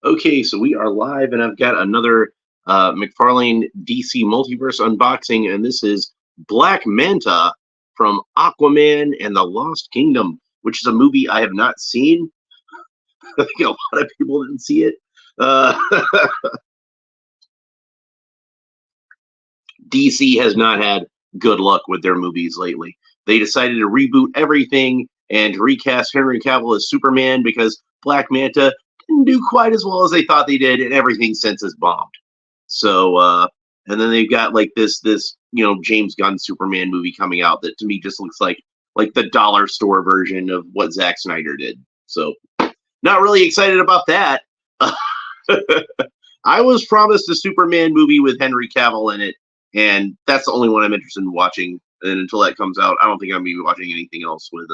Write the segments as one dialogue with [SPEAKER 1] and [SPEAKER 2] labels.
[SPEAKER 1] Okay, so we are live, and I've got another Mcfarlane DC Multiverse unboxing, and this is Black Manta from Aquaman and the Lost Kingdom, which is a movie I have not seen. I think a lot of people didn't see it. Uh, DC has not had good luck with their movies lately. They decided to reboot everything and recast Henry Cavill as Superman because Black Manta didn't do quite as well as they thought they did, and everything since has bombed. So, and then they've got like this James Gunn Superman movie coming out that to me just looks like the dollar store version of what Zack Snyder did. So, not really excited about that. I was promised a Superman movie with Henry Cavill in it, and that's the only one I'm interested in watching. And until that comes out, I don't think I'm going to be watching anything else with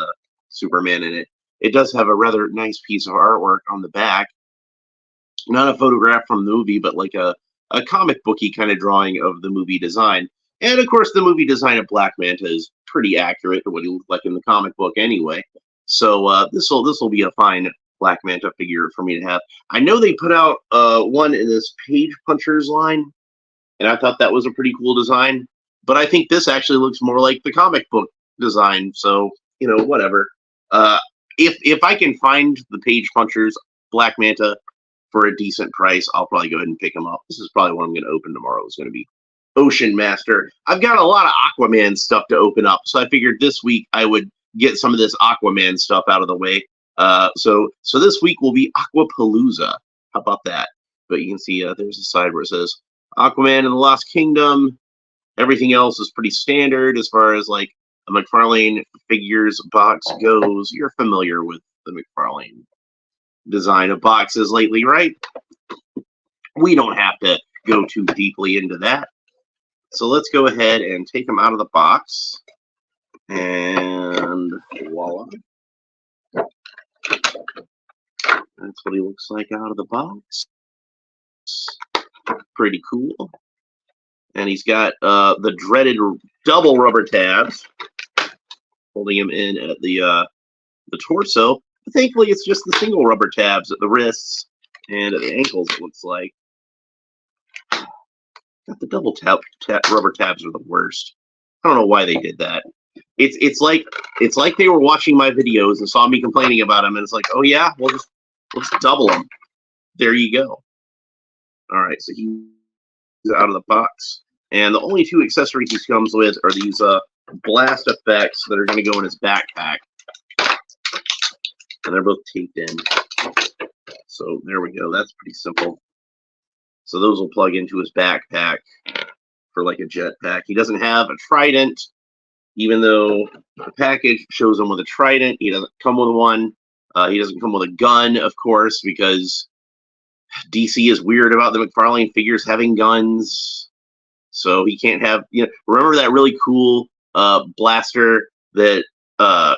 [SPEAKER 1] Superman in it. It does have a rather nice piece of artwork on the back. Not a photograph from the movie, but like a comic booky kind of drawing of the movie design. And of course, the movie design of Black Manta is pretty accurate to what he looked like in the comic book anyway. So this will be a fine Black Manta figure for me to have. I know they put out one in this Page Punchers line, and I thought that was a pretty cool design. But I think this actually looks more like the comic book design. So whatever. If I can find the Page Punchers Black Manta for a decent price, I'll probably go ahead and pick them up. This is probably what I'm going to open tomorrow. It's going to be Ocean Master. I've got a lot of Aquaman stuff to open up, so I figured this week I would get some of this Aquaman stuff out of the way. So this week will be Aquapalooza. How about that? But you can see there's a side where it says Aquaman and the Lost Kingdom. Everything else is pretty standard as far as like a Mcfarlane figures box goes. You're familiar with the Mcfarlane design of boxes lately, right? We don't have to go too deeply into that. So let's go ahead and take them out of the box. And voila. That's what he looks like out of the box. Pretty cool. And he's got the dreaded double rubber tabs, holding him in at the torso. But thankfully, it's just the single rubber tabs at the wrists and at the ankles, it looks like. The double rubber tabs are the worst. I don't know why they did that. It's like they were watching my videos and saw me complaining about them, and it's like, oh yeah, let's double them. There you go. All right, so he's out of the box, and the only two accessories he comes with are these blast effects that are going to go in his backpack, and they're both taped in. So there we go. That's pretty simple. So those will plug into his backpack for like a jetpack. He doesn't have a trident, even though the package shows him with a trident. He doesn't come with one. He doesn't come with a gun, of course, because DC is weird about the Mcfarlane figures having guns. So he can't have, remember that really cool blaster that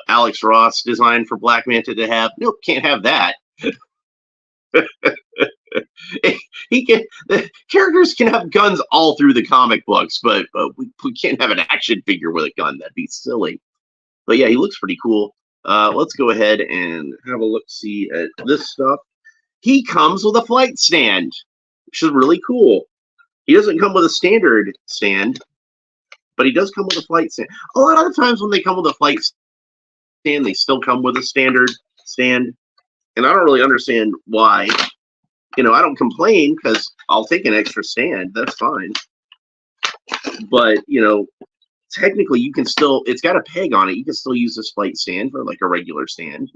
[SPEAKER 1] Alex Ross designed for Black Manta to have? Nope, can't have that. The characters can have guns all through the comic books, but we can't have an action figure with a gun. That'd be silly. But yeah, he looks pretty cool. Let's go ahead and have a look-see at this stuff. He comes with a flight stand, which is really cool. He doesn't come with a standard stand, but he does come with a flight stand. A lot of the times when they come with a flight stand, they still come with a standard stand. And I don't really understand why. I don't complain because I'll take an extra stand. That's fine. But, technically you can still, it's got a peg on it. You can still use this flight stand for like a regular stand.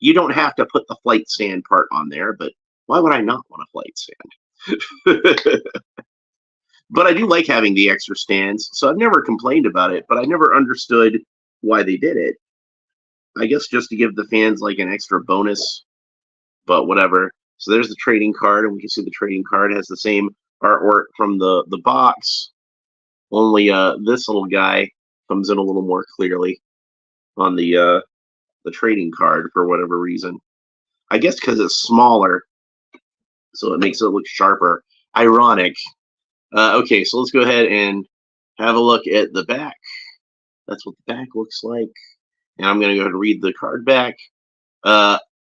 [SPEAKER 1] You don't have to put the flight stand part on there, but why would I not want a flight stand? But I do like having the extra stands, so I've never complained about it, but I never understood why they did it. I guess just to give the fans like an extra bonus, but whatever. So there's the trading card, and we can see the trading card has the same artwork from the box. Only this little guy comes in a little more clearly on the trading card for whatever reason. I guess because it's smaller, so it makes it look sharper. Ironic. Okay, so let's go ahead and have a look at the back. That's what the back looks like. And I'm going to go ahead and read the card back.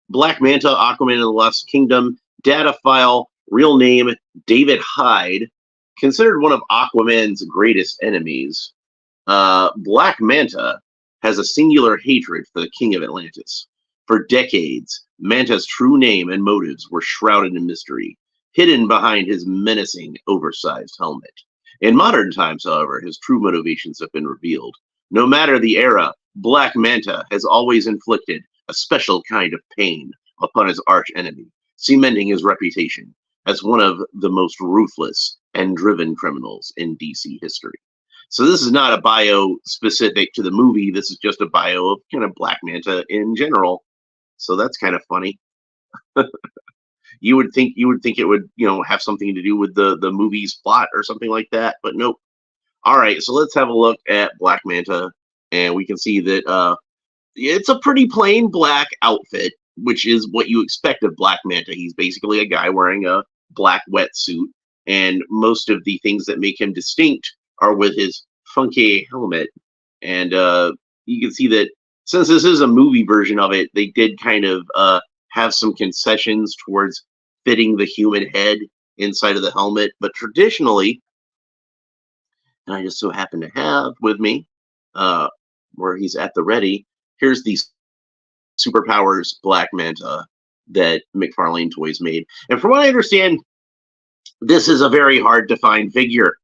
[SPEAKER 1] Black Manta, Aquaman of the Lost Kingdom, Data file, real name David Hyde, considered one of Aquaman's greatest enemies. Black Manta has a singular hatred for the King of Atlantis. For decades, Manta's true name and motives were shrouded in mystery, hidden behind his menacing, oversized helmet. In modern times, however, his true motivations have been revealed. No matter the era, Black Manta has always inflicted a special kind of pain upon his archenemy, cementing his reputation as one of the most ruthless and driven criminals in DC history. So this is not a bio specific to the movie. This is just a bio of kind of Black Manta in general. So that's kind of funny. You would think it would, have something to do with the movie's plot or something like that, but nope. All right, so let's have a look at Black Manta, and we can see that it's a pretty plain black outfit, which is what you expect of Black Manta. He's basically a guy wearing a black wetsuit, and most of the things that make him distinct are with his funky helmet. And you can see that since this is a movie version of it, they did kind of have some concessions towards fitting the human head inside of the helmet. But traditionally, and I just so happen to have with me, where he's at the ready, here's the Superpowers Black Manta that Mcfarlane Toys made. And from what I understand, this is a very hard to find figure.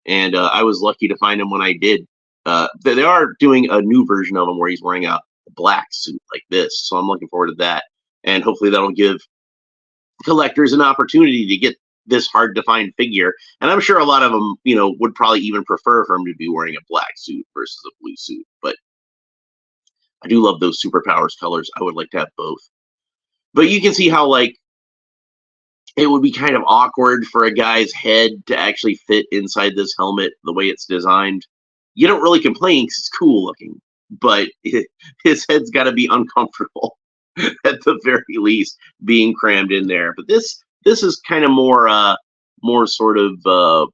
[SPEAKER 1] And I was lucky to find him when I did. They are doing a new version of him where he's wearing a black suit like this. So I'm looking forward to that. And hopefully that'll give collectors an opportunity to get this hard to find figure. And I'm sure a lot of them, would probably even prefer for him to be wearing a black suit versus a blue suit. But I do love those Superpowers colors. I would like to have both. But you can see how, like, it would be kind of awkward for a guy's head to actually fit inside this helmet the way it's designed. You don't really complain because it's cool looking, but his head's got to be uncomfortable at the very least, being crammed in there. But this is kind of more sort of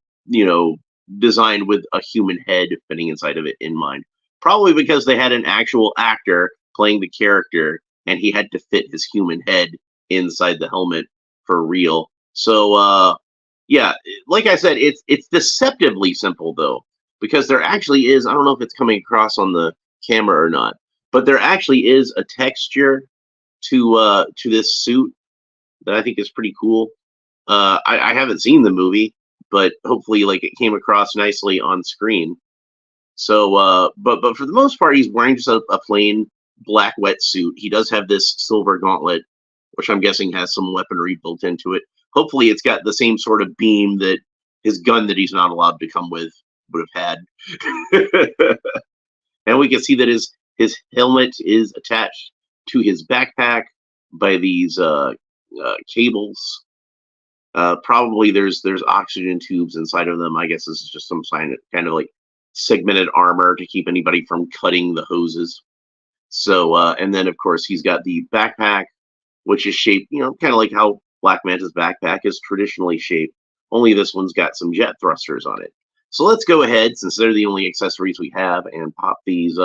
[SPEAKER 1] designed with a human head fitting inside of it in mind. Probably because they had an actual actor playing the character, and he had to fit his human head inside the helmet for real. So yeah, like I said, it's deceptively simple though, because there actually is, I don't know if it's coming across on the camera or not, but there actually is a texture to this suit that I think is pretty cool. I haven't seen the movie, but hopefully like it came across nicely on screen. So but for the most part, he's wearing just a plain black wetsuit. He does have this silver gauntlet, which I'm guessing has some weaponry built into it. Hopefully it's got the same sort of beam that his gun that he's not allowed to come with would have had. And we can see that his helmet is attached to his backpack by these cables. Probably there's oxygen tubes inside of them. I guess this is just some kind of like segmented armor to keep anybody from cutting the hoses. So and then of course he's got the backpack, which is shaped, kind of like how Black Manta's backpack is traditionally shaped. Only this one's got some jet thrusters on it. So let's go ahead, since they're the only accessories we have, and pop these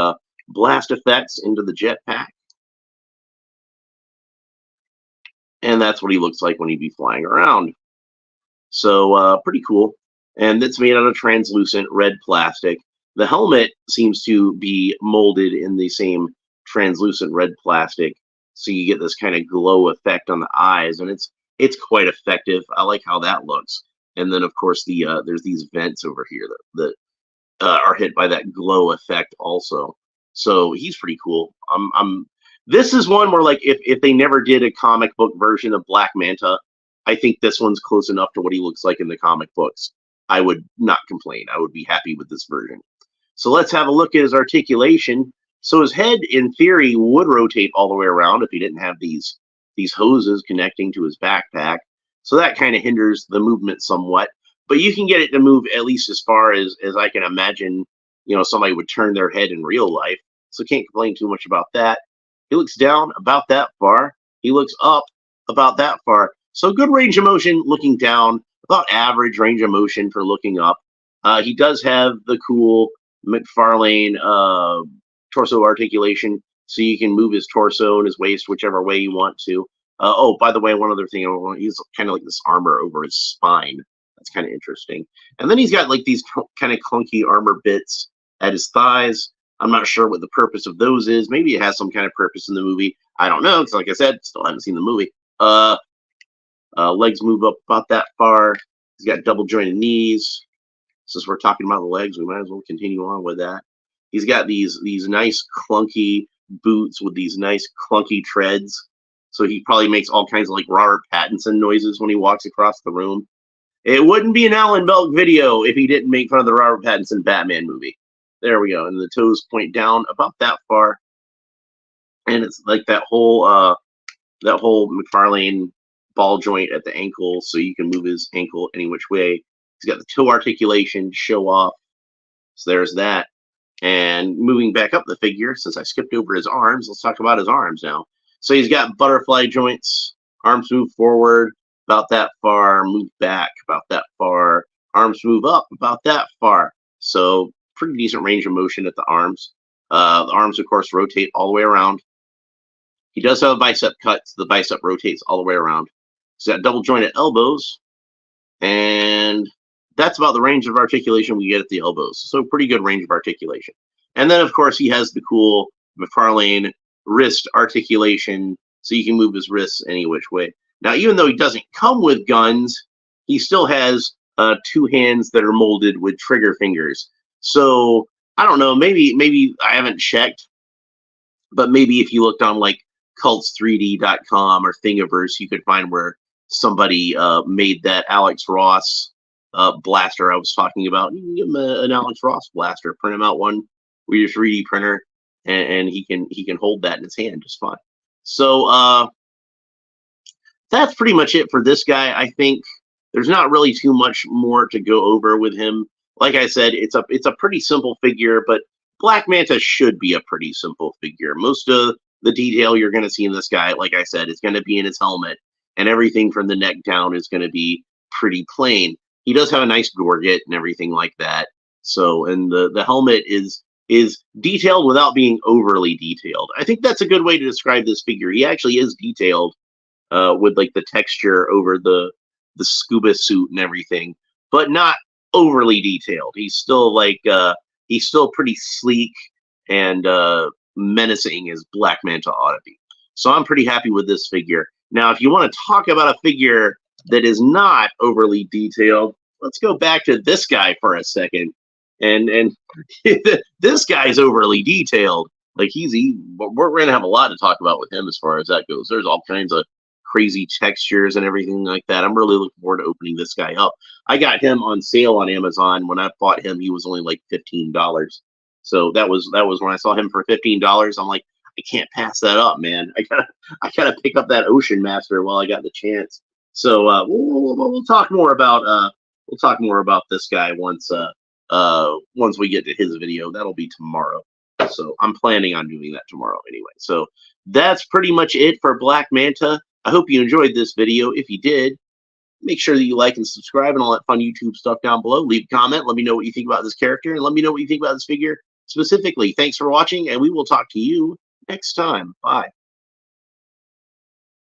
[SPEAKER 1] blast effects into the jetpack. And that's what he looks like when he'd be flying around. So pretty cool. And it's made out of translucent red plastic. The helmet seems to be molded in the same translucent red plastic, so you get this kind of glow effect on the eyes, and it's quite effective. I like how that looks. And then of course there's these vents over here that are hit by that glow effect also. So he's pretty cool. This is one where, like, if they never did a comic book version of Black Manta, I think this one's close enough to what he looks like in the comic books. I would not complain. I would be happy with this version. So let's have a look at his articulation. So his head, in theory, would rotate all the way around if he didn't have these hoses connecting to his backpack. So that kind of hinders the movement somewhat. But you can get it to move at least as far as I can imagine, somebody would turn their head in real life. So can't complain too much about that. He looks down about that far. He looks up about that far. So good range of motion looking down, about average range of motion for looking up. He does have the cool Mcfarlane torso articulation, so you can move his torso and his waist whichever way you want to. Oh, by the way, one other thing, he's kind of like this armor over his spine. That's kind of interesting. And then he's got like these kind of clunky armor bits at his thighs. I'm not sure what the purpose of those is. Maybe it has some kind of purpose in the movie. I don't know. Because like I said, still haven't seen the movie. Legs move up about that far. He's got double jointed knees. Since we're talking about the legs, we might as well continue on with that. He's got these nice clunky boots with these nice clunky treads. So he probably makes all kinds of like Robert Pattinson noises when he walks across the room. It wouldn't be an Alan Belk video if he didn't make fun of the Robert Pattinson Batman movie. There we go. And the toes point down about that far. And it's like that whole Mcfarlane ball joint at the ankle, so you can move his ankle any which way. He's got the toe articulation to show off. So there's that. And moving back up the figure, since I skipped over his arms, let's talk about his arms now. So he's got butterfly joints. Arms move forward about that far, move back about that far. Arms move up about that far. So pretty decent range of motion at the arms. The arms, of course, rotate all the way around. He does have a bicep cut, so the bicep rotates all the way around. He's got double jointed elbows, and that's about the range of articulation we get at the elbows. So pretty good range of articulation. And then, of course, he has the cool Mcfarlane wrist articulation, so you can move his wrists any which way. Now, even though he doesn't come with guns, he still has 2 hands that are molded with trigger fingers. So I don't know, maybe I haven't checked, but maybe if you looked on like cults3d.com or Thingiverse, you could find where somebody made that Alex Ross blaster I was talking about. You can give him an Alex Ross blaster, print him out one with your 3D printer, and he can hold that in his hand just fine. So that's pretty much it for this guy. I think there's not really too much more to go over with him. Like I said, it's a pretty simple figure, but Black Manta should be a pretty simple figure. Most of the detail you're going to see in this guy, like I said, is going to be in his helmet, and everything from the neck down is going to be pretty plain. He does have a nice gorget and everything like that. So, and the helmet is detailed without being overly detailed. I think that's a good way to describe this figure. He actually is detailed with like the texture over the scuba suit and everything, but not overly detailed. He's still like he's still pretty sleek and menacing as Black Manta ought to be. So I'm pretty happy with this figure. Now, if you want to talk about a figure that is not overly detailed, let's go back to this guy for a second. And this guy's overly detailed. Like we're gonna have a lot to talk about with him as far as that goes. There's all kinds of crazy textures and everything like that. I'm really looking forward to opening this guy up. I got him on sale on Amazon. When I bought him, he was only like $15. So that was when I saw him for $15. I'm like, I can't pass that up, man. I gotta pick up that Ocean Master while I got the chance. So we'll talk more about this guy once we get to his video. That'll be tomorrow. So I'm planning on doing that tomorrow anyway. So that's pretty much it for Black Manta. I hope you enjoyed this video. If you did, make sure that you like and subscribe and all that fun YouTube stuff down below. Leave a comment. Let me know what you think about this character, and let me know what you think about this figure specifically. Thanks for watching, and we will talk to you next time. Bye.